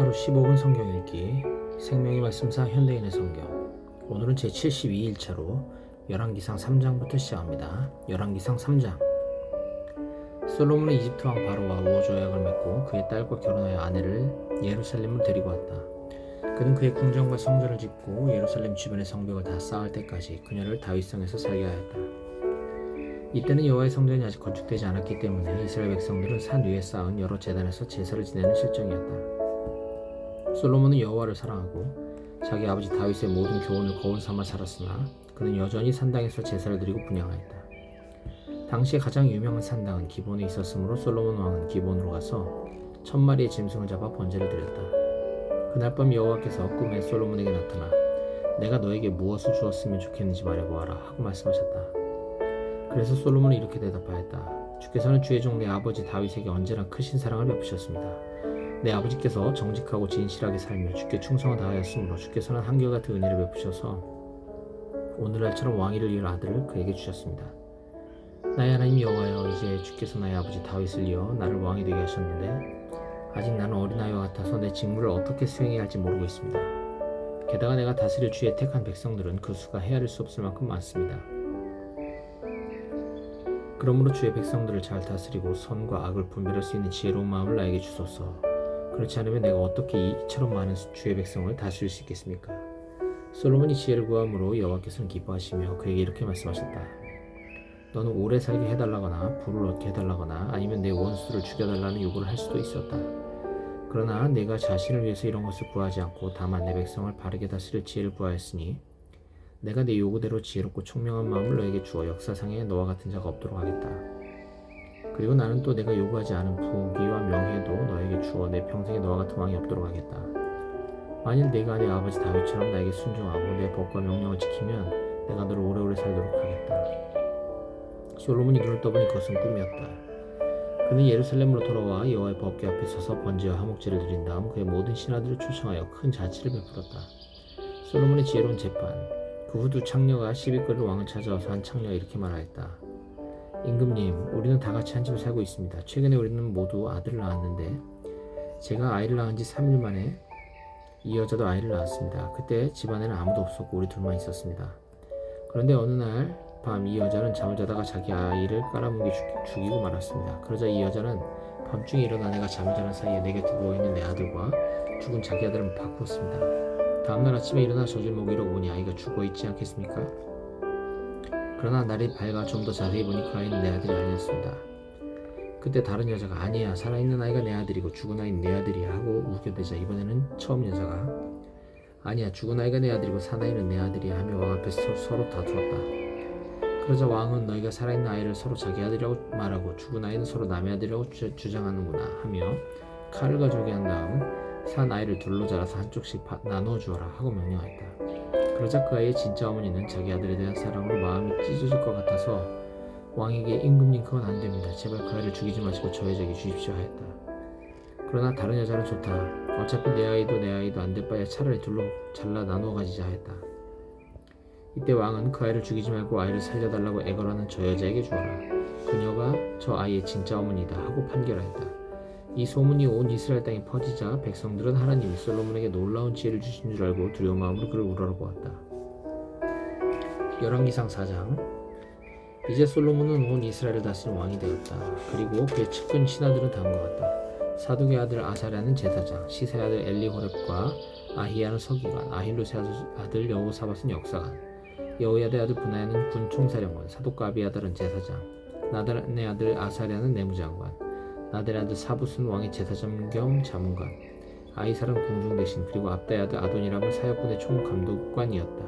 하루 15분 성경 읽기 생명의 말씀사 현대인의 성경. 오늘은 제72일차로 열왕기상 3장부터 시작합니다. 열왕기상 3장. 솔로몬은 이집트 왕 바로와 우호조약을 맺고 그의 딸과 결혼하여 아내를 예루살렘으로 데리고 왔다. 그는 그의 궁전과 성전을 짓고 예루살렘 주변의 성벽을 다 쌓을 때까지 그녀를 다윗성에서 살게 하였다. 이때는 여호와의 성전이 아직 건축되지 않았기 때문에 이스라엘 백성들은 산 위에 쌓은 여러 제단에서 제사를 지내는 실정이었다. 솔로몬은 여호와를 사랑하고 자기 아버지 다윗의 모든 교훈을 거울 삼아 살았으나 그는 여전히 산당에서 제사를 드리고 분향하였다. 당시에 가장 유명한 산당은 기본에 있었으므로 솔로몬 왕은 기본으로 가서 1000마리의 짐승을 잡아 번제를 드렸다. 그날 밤 여호와께서 꿈에 솔로몬에게 나타나 내가 너에게 무엇을 주었으면 좋겠는지 말해보아라 하고 말씀하셨다. 그래서 솔로몬은 이렇게 대답하였다. 주께서는 주의 종 내 아버지 다윗에게 언제나 크신 사랑을 베푸셨습니다. 내 아버지께서 정직하고 진실하게 살며 주께 충성을 다하였으므로 주께서는 한결같은 은혜를 베푸셔서 오늘날처럼 왕위를 이을 아들을 그에게 주셨습니다. 나의 하나님 여호와여, 이제 주께서 나의 아버지 다윗을 이어 나를 왕이 되게 하셨는데 아직 나는 어린아이와 같아서 내 직무를 어떻게 수행해야 할지 모르고 있습니다. 게다가 내가 다스릴 주의 택한 백성들은 그 수가 헤아릴 수 없을 만큼 많습니다. 그러므로 주의 백성들을 잘 다스리고 선과 악을 분별할 수 있는 지혜로운 마음을 나에게 주소서. 그렇지 않으면 내가 어떻게 이처럼 많은 주의 백성을 다스릴 수 있겠습니까? 솔로몬이 지혜를 구함으로 여호와께서는 기뻐하시며 그에게 이렇게 말씀하셨다. 너는 오래 살게 해달라거나 부를 얻게 해달라거나 아니면 내 원수를 죽여달라는 요구를 할 수도 있었다. 그러나 내가 자신을 위해서 이런 것을 구하지 않고 다만 내 백성을 바르게 다스릴 지혜를 구하였으니 내가 내 요구대로 지혜롭고 총명한 마음을 너에게 주어 역사상에 너와 같은 자가 없도록 하겠다. 그리고 나는 또 내가 요구하지 않은 부귀와 명예도 너에게 주어 내 평생에 너와 같은 왕이 없도록 하겠다. 만일 내가 내 아버지 다윗처럼 나에게 순종하고 내 법과 명령을 지키면 내가 너를 오래오래 살도록 하겠다. 솔로몬이 눈을 떠보니 그것은 꿈이었다. 그는 예루살렘으로 돌아와 여호와의 법궤 앞에 서서 번제와 화목제를 드린 다음 그의 모든 신하들을 초청하여 큰 잔치를 베풀었다. 솔로몬의 지혜로운 재판. 그 후 두 창녀가 시비거리로 왕을 찾아와서 한 창녀가 이렇게 말하였다. 임금님, 우리는 다 같이 한 집에 살고 있습니다. 최근에 우리는 모두 아들을 낳았는데 제가 아이를 낳은 지 3일 만에 이 여자도 아이를 낳았습니다. 그때 집안에는 아무도 없었고 우리 둘만 있었습니다. 그런데 어느 날 밤 이 여자는 잠을 자다가 자기 아이를 깔아뭉개 죽이고 말았습니다. 그러자 이 여자는 밤중에 일어나 내가 잠을 자는 사이에 내 곁에 누워있는 내 아들과 죽은 자기 아들을 바꾸었습니다. 다음날 아침에 일어나 젖을 먹이러 보니 아이가 죽어있지 않겠습니까? 그러나 날이 밝아 좀 더 자세히 보니 그 아이는 내 아들이 아니었습니다. 그때 다른 여자가 아니야, 살아있는 아이가 내 아들이고 죽은 아이는 내 아들이야 하고 우겨대자 이번에는 처음 여자가 아니야, 죽은 아이가 내 아들이고 산 아이는 내 아들이야 하며 왕 앞에서 서로 다투었다. 그러자 왕은 너희가 살아있는 아이를 서로 자기 아들이라고 말하고 죽은 아이는 서로 남의 아들이라고 주장하는구나 하며 칼을 가져오게 한 다음 산 아이를 둘로 잘라서 한쪽씩 나누어 주어라 하고 명령하였다. 그러자 그 아이의 진짜 어머니는 자기 아들에 대한 사랑으로 마음이 찢어질 것 같아서 왕에게 임금님 그건 안 됩니다. 제발 그 아이를 죽이지 마시고 저 여자에게 주십시오 하였다. 그러나 다른 여자는 좋다. 어차피 내 아이도 안 될 바에 차라리 둘로 잘라 나누어 가지자 하였다. 이때 왕은 그 아이를 죽이지 말고 아이를 살려달라고 애걸하는 저 여자에게 주어라. 그녀가 저 아이의 진짜 어머니다 하고 판결하였다. 이 소문이 온 이스라엘 땅에 퍼지자 백성들은 하나님이 솔로몬에게 놀라운 지혜를 주신 줄 알고 두려운 마음으로 그를 우러러보았다. 열왕기상 4장. 이제 솔로몬은 온 이스라엘을 다스리는 왕이 되었다. 그리고 그의 측근 신하들은 다음과 같다. 사독의 아들 아사랴는 제사장, 시사의 아들 엘리호렙과 아히야는 서기관, 아힐루세 아들 여호사밧은 역사관, 여호야의 아들 분하야는 군 총사령관, 사독과 아비아달은 제사장, 나단의 아들 아사랴는 내무장관, 나델의 아들 사붓은 왕의 제사장 겸 자문관, 아이살은 궁중 대신, 그리고 압다의 아들 아도니람은 사역군의 총감독관이었다.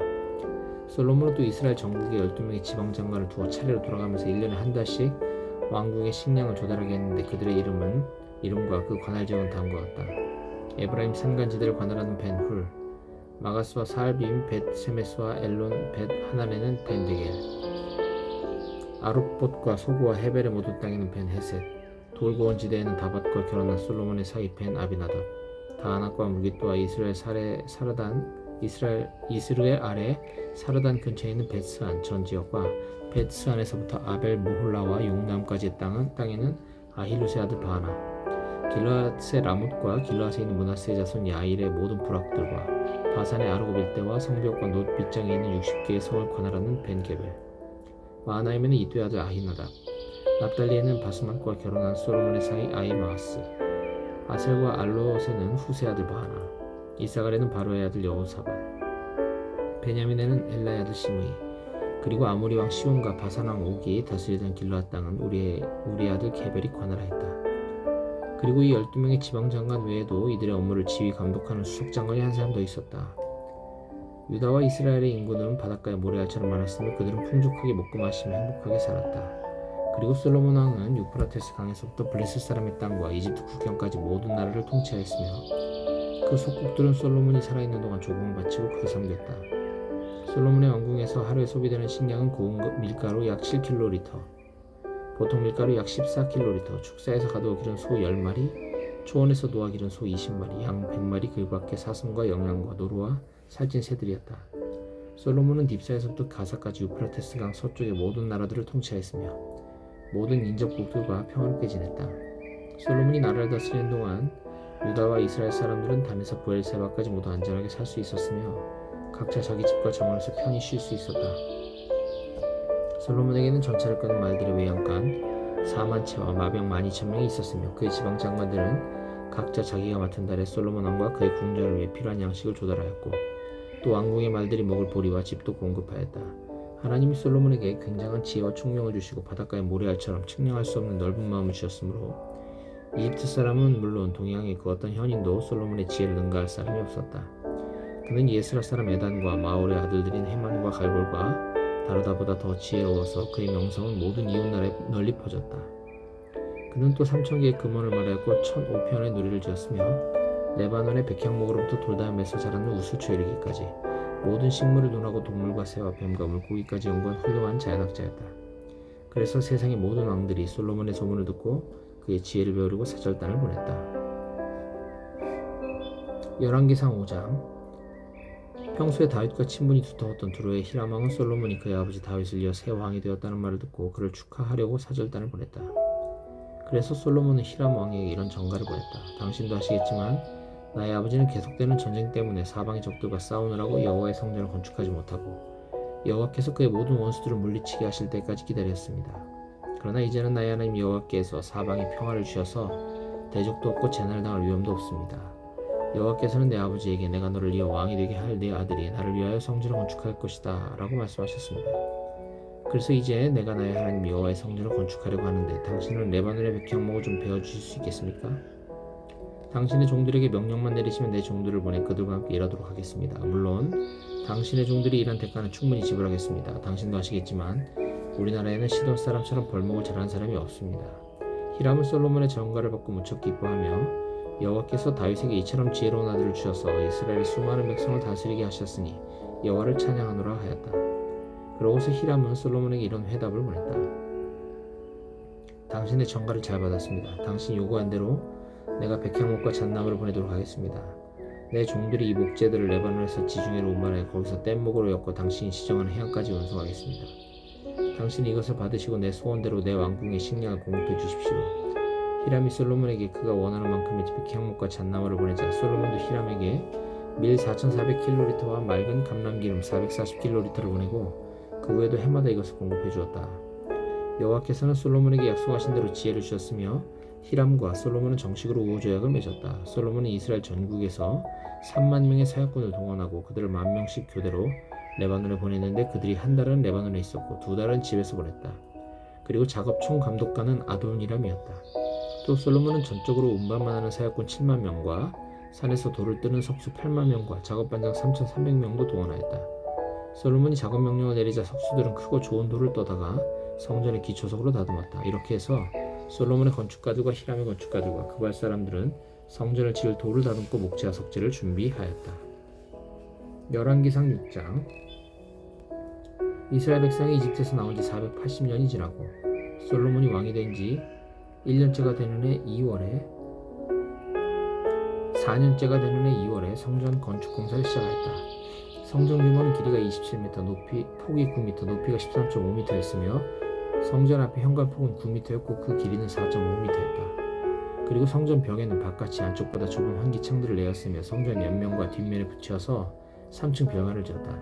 솔로몬은 또 이스라엘 전국에 12명의 지방장관을 두어 차례로 돌아가면서 1년에 한 달씩 왕궁의 식량을 조달하게 했는데 그들의 이름과 그 관할 지역은 다음과 같다. 에브라임 산간지대를 관할하는 벤훌, 마가스와 사알빔, 벳세메스와 엘론, 벳하나레는 벤데겔, 아룹봇과 소고와 헤벨의 모든 땅에는 벤헤셋, 돌고원 지대에는 다밧과 결혼한 솔로몬의 사위 벤 아비나답, 다아낙과 무깃도와 이스르엘 아래 사르단 근처에 있는 벳스안 전 지역과 벳스안에서부터 아벨 모홀라와 용남까지의 땅에는 아힐루세 아들 바하나, 길르앗의 라못과 길르앗에 있는 므낫세의 자손 야일의 모든 부락들과 바산의 아르곱 일대와 성벽과 놋 빗장에 있는 60개의 성을 관할하는 벤게벨. 마하나임에는 이두의 아들 아히나답. 납달리에는 바스맛과 결혼한 솔로몬의 사이 아히마아스. 아셀과 알롯에는 후세 아들 바하나. 이사갈에는 바로의 아들 여호사밧. 베냐민에는 엘라의 아들 시므이. 그리고 아모리 왕 시온과 바산 왕 오기 다스리던 길르앗 땅은 우리 아들 게벨이 관할하였다. 그리고 이 12명의 지방장관 외에도 이들의 업무를 지휘 감독하는 수석장관이 한 사람 더 있었다. 유다와 이스라엘의 인구는 바닷가의 모래알처럼 많았으며 그들은 풍족하게 먹고 마시며 행복하게 살았다. 그리고 솔로몬 왕은 유프라테스 강에서부터 블레셋 사람의 땅과 이집트 국경까지 모든 나라를 통치하였으며 그 속국들은 솔로몬이 살아있는 동안 조공을 바치고 그를 섬겼다. 솔로몬의 왕궁에서 하루에 소비되는 식량은 고운 밀가루 약 7kg, 보통 밀가루 약 14kg, 축사에서 가두어 기른 소 10마리, 초원에서 놓아 기른 소 20마리, 양 100마리, 그 밖에 사슴과 영양과 노루와 살찐 새들이었다. 솔로몬은 딥사에서부터 가사까지 유프라테스 강 서쪽의 모든 나라들을 통치하였으며 모든 인접국들과 평화롭게 지냈다. 솔로몬이 나라를 다스리는 동안 유다와 이스라엘 사람들은 단에서 브엘세바까지 모두 안전하게 살 수 있었으며 각자 자기 집과 정원에서 편히 쉴 수 있었다. 솔로몬에게는 전차를 끄는 말들의 외양간 4만 채와 마병 12,000명이 있었으며 그의 지방 장관들은 각자 자기가 맡은 달에 솔로몬 왕과 그의 궁전을 위해 필요한 양식을 조달하였고 또 왕궁의 말들이 먹을 보리와 집도 공급하였다. 하나님이 솔로몬에게 굉장한 지혜와 총명을 주시고 바닷가의 모래알처럼 측량할 수 없는 넓은 마음을 주셨으므로 이집트 사람은 물론 동양의 그 어떤 현인도 솔로몬의 지혜를 능가할 사람이 없었다. 그는 예스라 사람 에단과 마올의 아들들인 헤만과 갈골과 다르다보다 더 지혜로워서 그의 명성은 모든 이웃나라에 널리 퍼졌다. 그는 또 3,000개의 금원을 마련하였고 1,005편의 누리를 지었으며 레바논의 백향목으로부터 돌담에서 자라는 우수초에 이르기까지 모든 식물을 논하고 동물과 새와 뱀과 물고기까지 연구한 훌륭한 자연학자였다. 그래서 세상의 모든 왕들이 솔로몬의 소문을 듣고 그의 지혜를 배우려고 사절단을 보냈다. 열왕기상 5장. 평소에 다윗과 친분이 두터웠던 두로의 히람 왕은 솔로몬이 그의 아버지 다윗을 이어 새 왕이 되었다는 말을 듣고 그를 축하하려고 사절단을 보냈다. 그래서 솔로몬은 히람 왕에게 이런 전가를 보냈다. 당신도 아시겠지만 나의 아버지는 계속되는 전쟁 때문에 사방의 적들과 싸우느라고 여호와의 성전을 건축하지 못하고 여호와께서 그의 모든 원수들을 물리치게 하실 때까지 기다렸습니다. 그러나 이제는 나의 하나님 여호와께서 사방에 평화를 주셔서 대적도 없고 재난을 당할 위험도 없습니다. 여호와께서는 내 아버지에게 내가 너를 이어 왕이 되게 할 내 아들이 나를 위하여 성전을 건축할 것이다 라고 말씀하셨습니다. 그래서 이제 내가 나의 하나님 여호와의 성전을 건축하려고 하는데 당신은 레바논의 백향목을 좀 베어주실 수 있겠습니까? 당신의 종들에게 명령만 내리시면 내 종들을 보내 그들과 함께 일하도록 하겠습니다. 물론 당신의 종들이 일한 대가는 충분히 지불하겠습니다. 당신도 아시겠지만 우리나라에는 시돈 사람처럼 벌목을 잘하는 사람이 없습니다. 히람은 솔로몬의 전가를 받고 무척 기뻐하며 여호와께서 다윗에게 이처럼 지혜로운 아들을 주셔서 이스라엘의 수많은 백성을 다스리게 하셨으니 여호와를 찬양하노라 하였다. 그러고서 히람은 솔로몬에게 이런 회답을 보냈다. 당신의 전가를 잘 받았습니다. 당신이 요구한 대로 내가 백향목과 잣나무를 보내도록 하겠습니다. 내 종들이 이 목재들을 레바논에서 지중해로 운반하여 거기서 뗏목으로 엮고 당신이 지정한 해안까지 운송하겠습니다. 당신이 이것을 받으시고 내 소원대로 내 왕궁에 식량을 공급해 주십시오. 히람이 솔로몬에게 그가 원하는 만큼의 백향목과 잣나무를 보내자 솔로몬도 히람에게 밀 4,400kg와 맑은 감람기름 440kg를 보내고 그 후에도 해마다 이것을 공급해 주었다. 여호와께서는 솔로몬에게 약속하신 대로 지혜를 주셨으며 히람과 솔로몬은 정식으로 우호조약을 맺었다. 솔로몬은 이스라엘 전국에서 3만 명의 사역꾼을 동원하고 그들을 10,000명씩 교대로 레바논에 보냈는데 그들이 한 달은 레바논에 있었고 2달은 집에서 보냈다. 그리고 작업 총 감독관은 아도니람이었다. 또 솔로몬은 전적으로 운반만 하는 사역꾼 7만 명과 산에서 돌을 뜨는 석수 8만 명과 작업반장 3,300명도 동원하였다. 솔로몬이 작업 명령을 내리자 석수들은 크고 좋은 돌을 떠다가 성전의 기초석으로 다듬었다. 이렇게 해서 솔로몬의 건축가들과 히람의 건축가들과 그발 사람들은 성전을 지을 돌을 다듬고 목재와 석재를 준비하였다. 열왕기상 6장. 이스라엘 백성이 이집트에서 나온 지 480년이 지나고 솔로몬이 왕이 된 지 1년째가 되는 해 2월에 4년째가 되는 해 2월에 성전 건축 공사를 시작하였다. 성전 규모는 길이가 27m, 폭이 9m, 높이가 13.5m였으며 성전 앞의 현관폭은 9m였고 그 길이는 4.5m였다. 그리고 성전 벽에는 바깥이 안쪽보다 좁은 환기창들을 내었으며 성전 옆면과 뒷면에 붙여서 3층 별관을 지었다.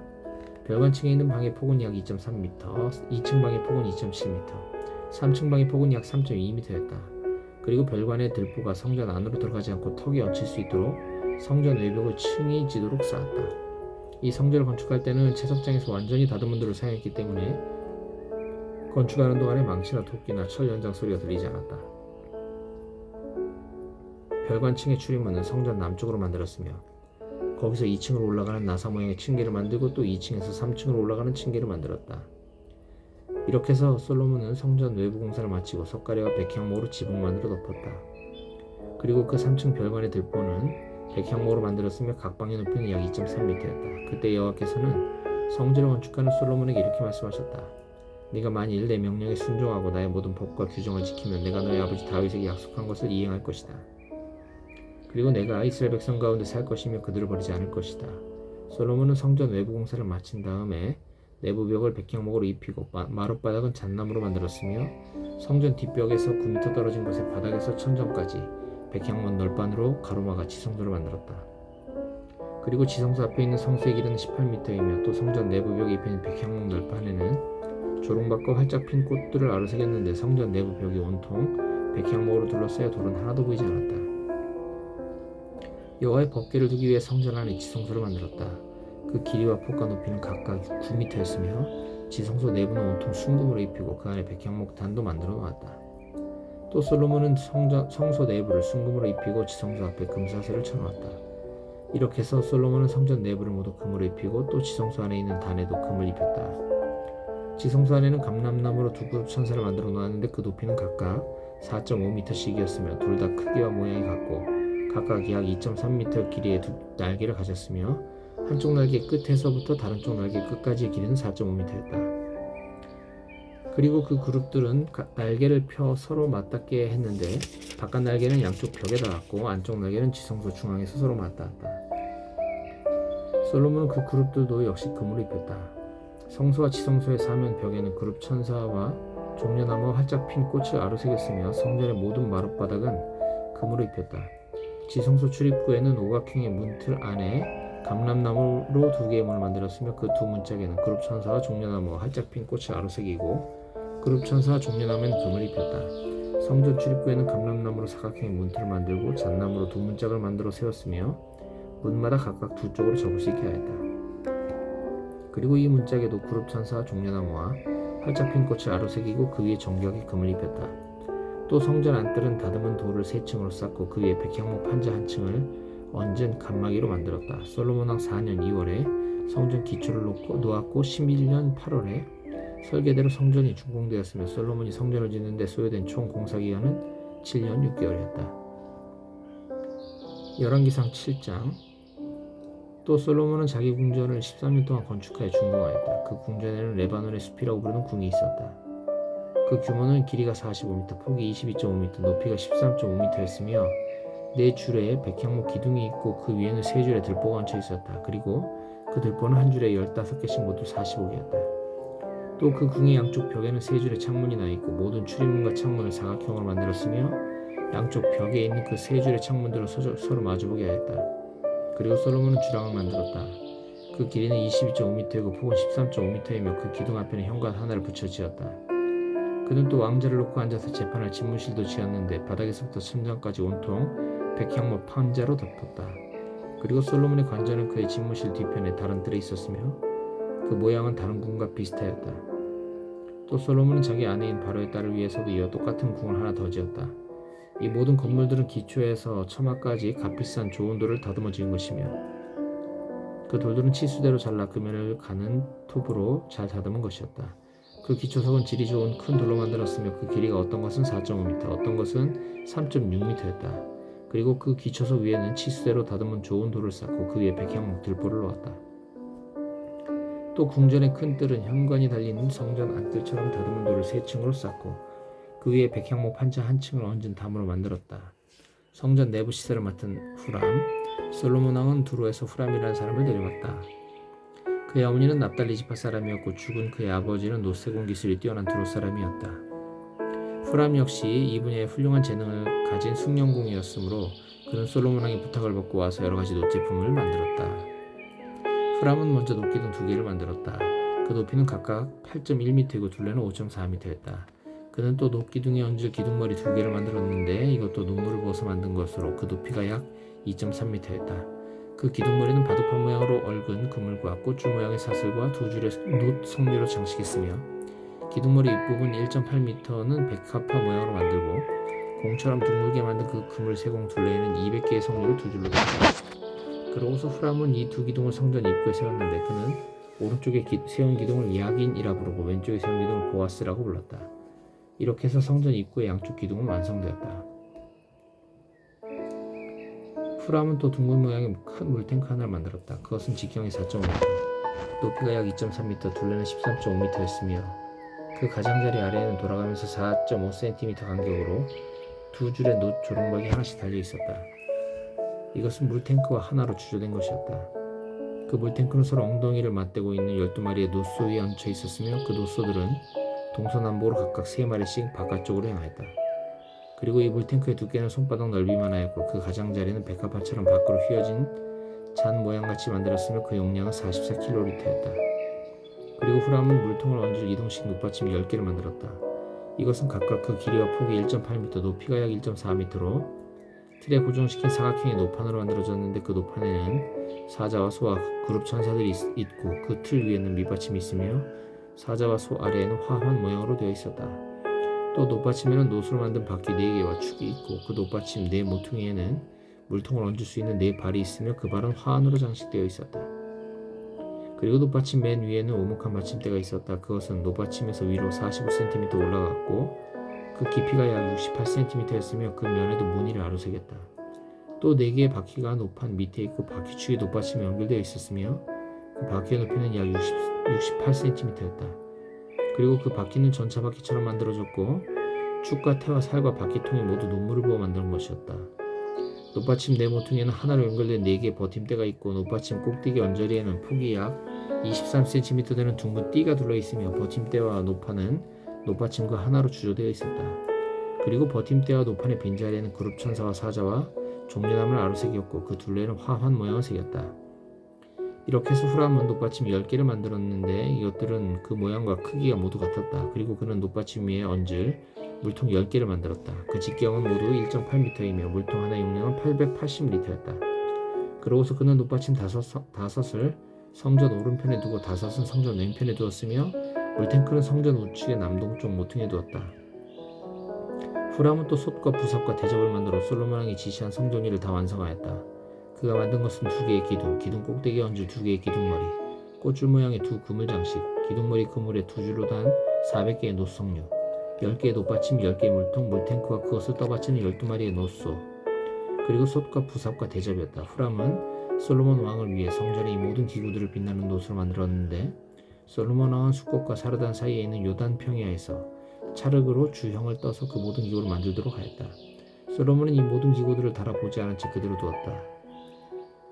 별관층에 있는 방의 폭은 약 2.3m, 2층 방의 폭은 2.7m, 3층 방의 폭은 약 3.2m였다. 그리고 별관의 들보가 성전 안으로 들어가지 않고 턱이 얹힐 수 있도록 성전 외벽을 층이 지도록 쌓았다. 이 성전을 건축할 때는 채석장에서 완전히 다듬은 돌을 사용했기 때문에 건축하는 동안에 망치나 토끼나 철 연장 소리가 들리지 않았다. 별관층의 출입문은 성전 남쪽으로 만들었으며 거기서 2층으로 올라가는 나사 모양의 층계를 만들고 또 2층에서 3층으로 올라가는 층계를 만들었다. 이렇게 해서 솔로몬은 성전 외부 공사를 마치고 석가래와 백향목으로 지붕만으로 덮었다. 그리고 그 3층 별관의 들보는 백향목으로 만들었으며 각 방의 높이는 약 2.3m였다. 그때 여호와께서는 성전을 건축하는 솔로몬에게 이렇게 말씀하셨다. 네가 만일 내 명령에 순종하고 나의 모든 법과 규정을 지키면 내가 너의 아버지 다윗에게 약속한 것을 이행할 것이다. 그리고 내가 이스라엘 백성 가운데 살 것이며 그들을 버리지 않을 것이다. 솔로몬은 성전 외부 공사를 마친 다음에 내부 벽을 백향목으로 입히고 마룻바닥은 잣나무로 만들었으며 성전 뒷벽에서 9m 떨어진 곳의 바닥에서 천정까지 백향목 널판으로 가로막아 지성소를 만들었다. 그리고 지성소 앞에 있는 성소의 길이는 18m이며 또 성전 내부 벽에 입힌 백향목 널판에는 조롱밭과 활짝 핀 꽃들을 아로새겼는데 성전 내부 벽이 온통 백향목으로 둘러싸여 돌은 하나도 보이지 않았다. 여호와의 법궤를 두기 위해 성전 안에 지성소를 만들었다. 그 길이와 폭과 높이는 각각 9m였으며 지성소 내부는 온통 순금으로 입히고 그 안에 백향목 단도 만들어 놓았다. 또 솔로몬은 성소 내부를 순금으로 입히고 지성소 앞에 금사슬을 쳐놓았다. 이렇게 해서 솔로몬은 성전 내부를 모두 금으로 입히고 또 지성소 안에 있는 단에도 금을 입혔다. 지성소 안에는 감람나무로 두 그룹 천사를 만들어 놓았는데 그 높이는 각각 4.5m씩이었으며 둘 다 크기와 모양이 같고 각각 약 2.3m 길이의 두 날개를 가졌으며 한쪽 날개 끝에서부터 다른 쪽 날개 끝까지의 길이는 4.5m였다. 그리고 그 그룹들은 날개를 펴 서로 맞닿게 했는데 바깥 날개는 양쪽 벽에 닿았고 안쪽 날개는 지성소 중앙에서 서로 맞닿았다. 솔로몬은 그 그룹들도 역시 금으로 입혔다. 성소와 지성소의 사면 벽에는 그룹 천사와 종려나무와 활짝 핀 꽃을 아로새겼으며 성전의 모든 마룻바닥은 금으로 입혔다. 지성소 출입구에는 오각형의 문틀 안에 감람나무로 두 개의 문을 만들었으며 그 두 문짝에는 그룹 천사와 종려나무와 활짝 핀 꽃을 아로새기고 그룹 천사와 종려나무에는 금을 입혔다. 성전 출입구에는 감람나무로 사각형의 문틀을 만들고 잣나무로 두 문짝을 만들어 세웠으며 문마다 각각 두 쪽으로 접을 수 있게 하였다. 그리고 이 문짝에도 그룹 천사와 종려나무와 활짝 핀 꽃을 아로새기고 그 위에 정교하게 금을 입혔다. 또 성전 안뜰은 다듬은 돌을 3층으로 쌓고 그 위에 백향목 판자 한 층을 얹은 칸막이로 만들었다. 솔로몬 왕 4년 2월에 성전 기초를 놓았고 11년 8월에 설계대로 성전이 준공되었으며 솔로몬이 성전을 짓는 데 소요된 총 공사기간은 7년 6개월이었다. 열왕기상 7장. 또 솔로몬은 자기 궁전을 13년 동안 건축하여 준공하였다. 그 궁전에는 레바논의 숲이라고 부르는 궁이 있었다. 그 규모는 길이가 45m, 폭이 22.5m, 높이가 13.5m였으며 네 줄에 백향목 기둥이 있고 그 위에는 세 줄의 들보가 얹혀 있었다. 그리고 그 들보는 한 줄에 15개씩 모두 45개였다. 또 그 궁의 양쪽 벽에는 세 줄의 창문이 나 있고 모든 출입문과 창문을 사각형으로 만들었으며 양쪽 벽에 있는 그 세 줄의 창문들을 서로 마주보게 하였다. 그리고 솔로몬은 주랑을 만들었다. 그 길이는 22.5m이고 폭은 13.5m이며 그 기둥 앞에는 현관 하나를 붙여 지었다. 그는 또 왕자를 놓고 앉아서 재판할 집무실도 지었는데 바닥에서부터 천장까지 온통 백향목 판자로 덮었다. 그리고 솔로몬의 관전은 그의 집무실 뒤편에 다른 뜰에 있었으며 그 모양은 다른 궁과 비슷하였다. 또 솔로몬은 자기 아내인 바로의 딸을 위해서도 이와 똑같은 궁을 하나 더 지었다. 이 모든 건물들은 기초에서 처마까지 값비싼 좋은 돌을 다듬어 지은 것이며 그 돌들은 치수대로 잘라 금연을 가는 톱으로 잘 다듬은 것이었다. 그 기초석은 질이 좋은 큰 돌로 만들었으며 그 길이가 어떤 것은 4.5m, 어떤 것은 3.6m였다. 그리고 그 기초석 위에는 치수대로 다듬은 좋은 돌을 쌓고 그 위에 백향목 들보를 놓았다. 또 궁전의 큰 뜰은 현관이 달린 성전 안뜰처럼 다듬은 돌을 3층으로 쌓고 그 위에 백향목 판자 한 층을 얹은 담으로 만들었다. 성전 내부 시설을 맡은 후람, 솔로몬 왕은 두로에서 후람이라는 사람을 데려왔다. 그의 어머니는 납달리 지파 사람이었고 죽은 그의 아버지는 노세공 기술이 뛰어난 두로 사람이었다. 후람 역시 이 분야에 훌륭한 재능을 가진 숙련공이었으므로 그는 솔로몬 왕의 부탁을 받고 와서 여러 가지 놋제품을 만들었다. 후람은 먼저 높기둥 2개를 만들었다. 그 높이는 각각 8.1m이고 둘레는 5.4m였다. 그는 또 높기둥에 얹을 기둥머리 2개를 만들었는데 이것도 눈물을 부어서 만든 것으로 그 높이가 약 2.3m였다. 그 기둥머리는 바둑판 모양으로 얽은 그물과 꽃줄 모양의 사슬과 2줄의 놋 석류로 장식했으며 기둥머리 윗부분 1.8m는 백합화 모양으로 만들고 공처럼 둥글게 만든 그 그물 세공 둘레에는 200개의 석류를 2줄로 댔다. 그러고서 후람은 이 2기둥을 성전 입구에 세웠는데 그는 오른쪽에 세운 기둥을 야긴이라 부르고 왼쪽에 세운 기둥을 보아스라고 불렀다. 이렇게 해서 성전 입구의 양쪽 기둥은 완성되었다. 후람은 또 둥근 모양의 큰 물탱크 하나를 만들었다. 그것은 직경이 4.5m, 높이가 약 2.3m, 둘레는 13.5m였으며 그 가장자리 아래에는 돌아가면서 4.5cm 간격으로 2줄의 놋 조롱박이 하나씩 달려 있었다. 이것은 물탱크와 하나로 주조된 것이었다. 그 물탱크는 서로 엉덩이를 맞대고 있는 12마리의 놋소 위에 얹혀 있었으며 그 놋소들은 동서남북으로 각각 3마리씩 바깥쪽으로 향하였다. 그리고 이 물탱크의 두께는 손바닥 넓이만 하였고 그 가장자리는 백합화처럼 밖으로 휘어진 잔 모양같이 만들었으며 그 용량은 44kg였다. 그리고 후람은 물통을 얹을 이동식 놋받침 10개를 만들었다. 이것은 각각 그 길이와 폭이 1.8m, 높이가 약 1.4m로 틀에 고정시킨 사각형의 노판으로 만들어졌는데 그 노판에는 사자와 소와 그룹 천사들이 있고 그 틀 위에는 밑받침이 있으며 사자와 소 아래에는 화환 모양으로 되어 있었다. 또 놋받침에는 놋으로 만든 바퀴 4개와 축이 있고 그 놋받침 4모퉁이에는 물통을 얹을 수 있는 4발이 있으며 그 발은 화환으로 장식되어 있었다. 그리고 놋받침 맨 위에는 오목한 받침대가 있었다. 그것은 놋받침에서 위로 45cm 올라갔고 그 깊이가 약 68cm였으며 그 면에도 무늬를 아로새겼다. 또 4개의 바퀴가 노판 밑에 있고 바퀴축이 놋받침에 연결되어 있었으며 그 바퀴의 높이는 약 68cm였다. 그리고 그 바퀴는 전차 바퀴처럼 만들어졌고 축과 태와 살과 바퀴통이 모두 눈물을 부어 만든 것이었다. 놋받침 4모퉁이에는 하나로 연결된 4개의 버팀대가 있고 놋받침 꼭대기 언저리에는 폭이 약 23cm 되는 둥근 띠가 둘러있으며 버팀대와 노판은 놋받침과 하나로 주조되어 있었다. 그리고 버팀대와 노판의 빈자리에는 그룹 천사와 사자와 종려나무를 아로새겼고 그 둘레는 화환 모양을 새겼다. 이렇게 해서 후람은 놋받침 10개를 만들었는데 이것들은 그 모양과 크기가 모두 같았다. 그리고 그는 놋받침 위에 얹을 물통 10개를 만들었다. 그 직경은 모두 1.8m이며 물통 하나의 용량은 880L였다. 그러고서 그는 놋받침 5을 성전 오른편에 두고 5은 성전 왼편에 두었으며 물탱크는 성전 우측의 남동쪽 모퉁이에 두었다. 후람은 또 솥과 부삽과 대접을 만들어 솔로몬 왕이 지시한 성전 일을 다 완성하였다. 그가 만든 것은 2개의 기둥 꼭대기에 얹을 2개의 기둥머리, 꽃줄 모양의 2 그물 장식, 기둥머리 그물에 2줄로 단 400개의 놋석류, 10개의 놋받침, 10개의 물통, 물탱크와 그것을 떠받치는 12마리의 놋소, 그리고 솥과 부삽과 대접이었다. 후람은 솔로몬 왕을 위해 성전의 이 모든 기구들을 빛나는 놋으로 만들었는데 솔로몬 왕은 숫꽃과 사르단 사이에 있는 요단 평야에서 찰흙으로 주형을 떠서 그 모든 기구를 만들도록 하였다. 솔로몬은 이 모든 기구들을 달아보지 않은 채 그대로 두었다.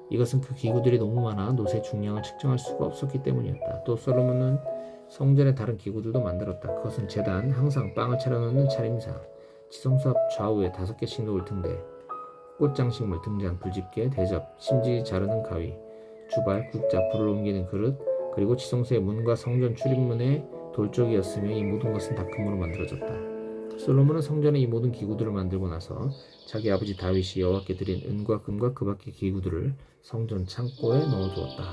이것은 그 기구들이 너무 많아 놋의 중량을 측정할 수가 없었기 때문이었다. 또 솔로몬은 성전의 다른 기구들도 만들었다. 그것은 제단, 항상 빵을 차려놓는 차림상, 지성수 앞 좌우에 5개씩 놓을 등대, 꽃장식물, 등잔, 불집게, 대접, 심지 자르는 가위, 주발, 국자, 불을 옮기는 그릇, 그리고 지성소의 문과 성전 출입문의 돌적이었으며 이 모든 것은 다 금으로 만들어졌다. 솔로몬은 성전의 이 모든 기구들을 만들고 나서 자기 아버지 다윗이 여호와께 드린 은과 금과 그 밖의 기구들을 성전 창고에 넣어두었다.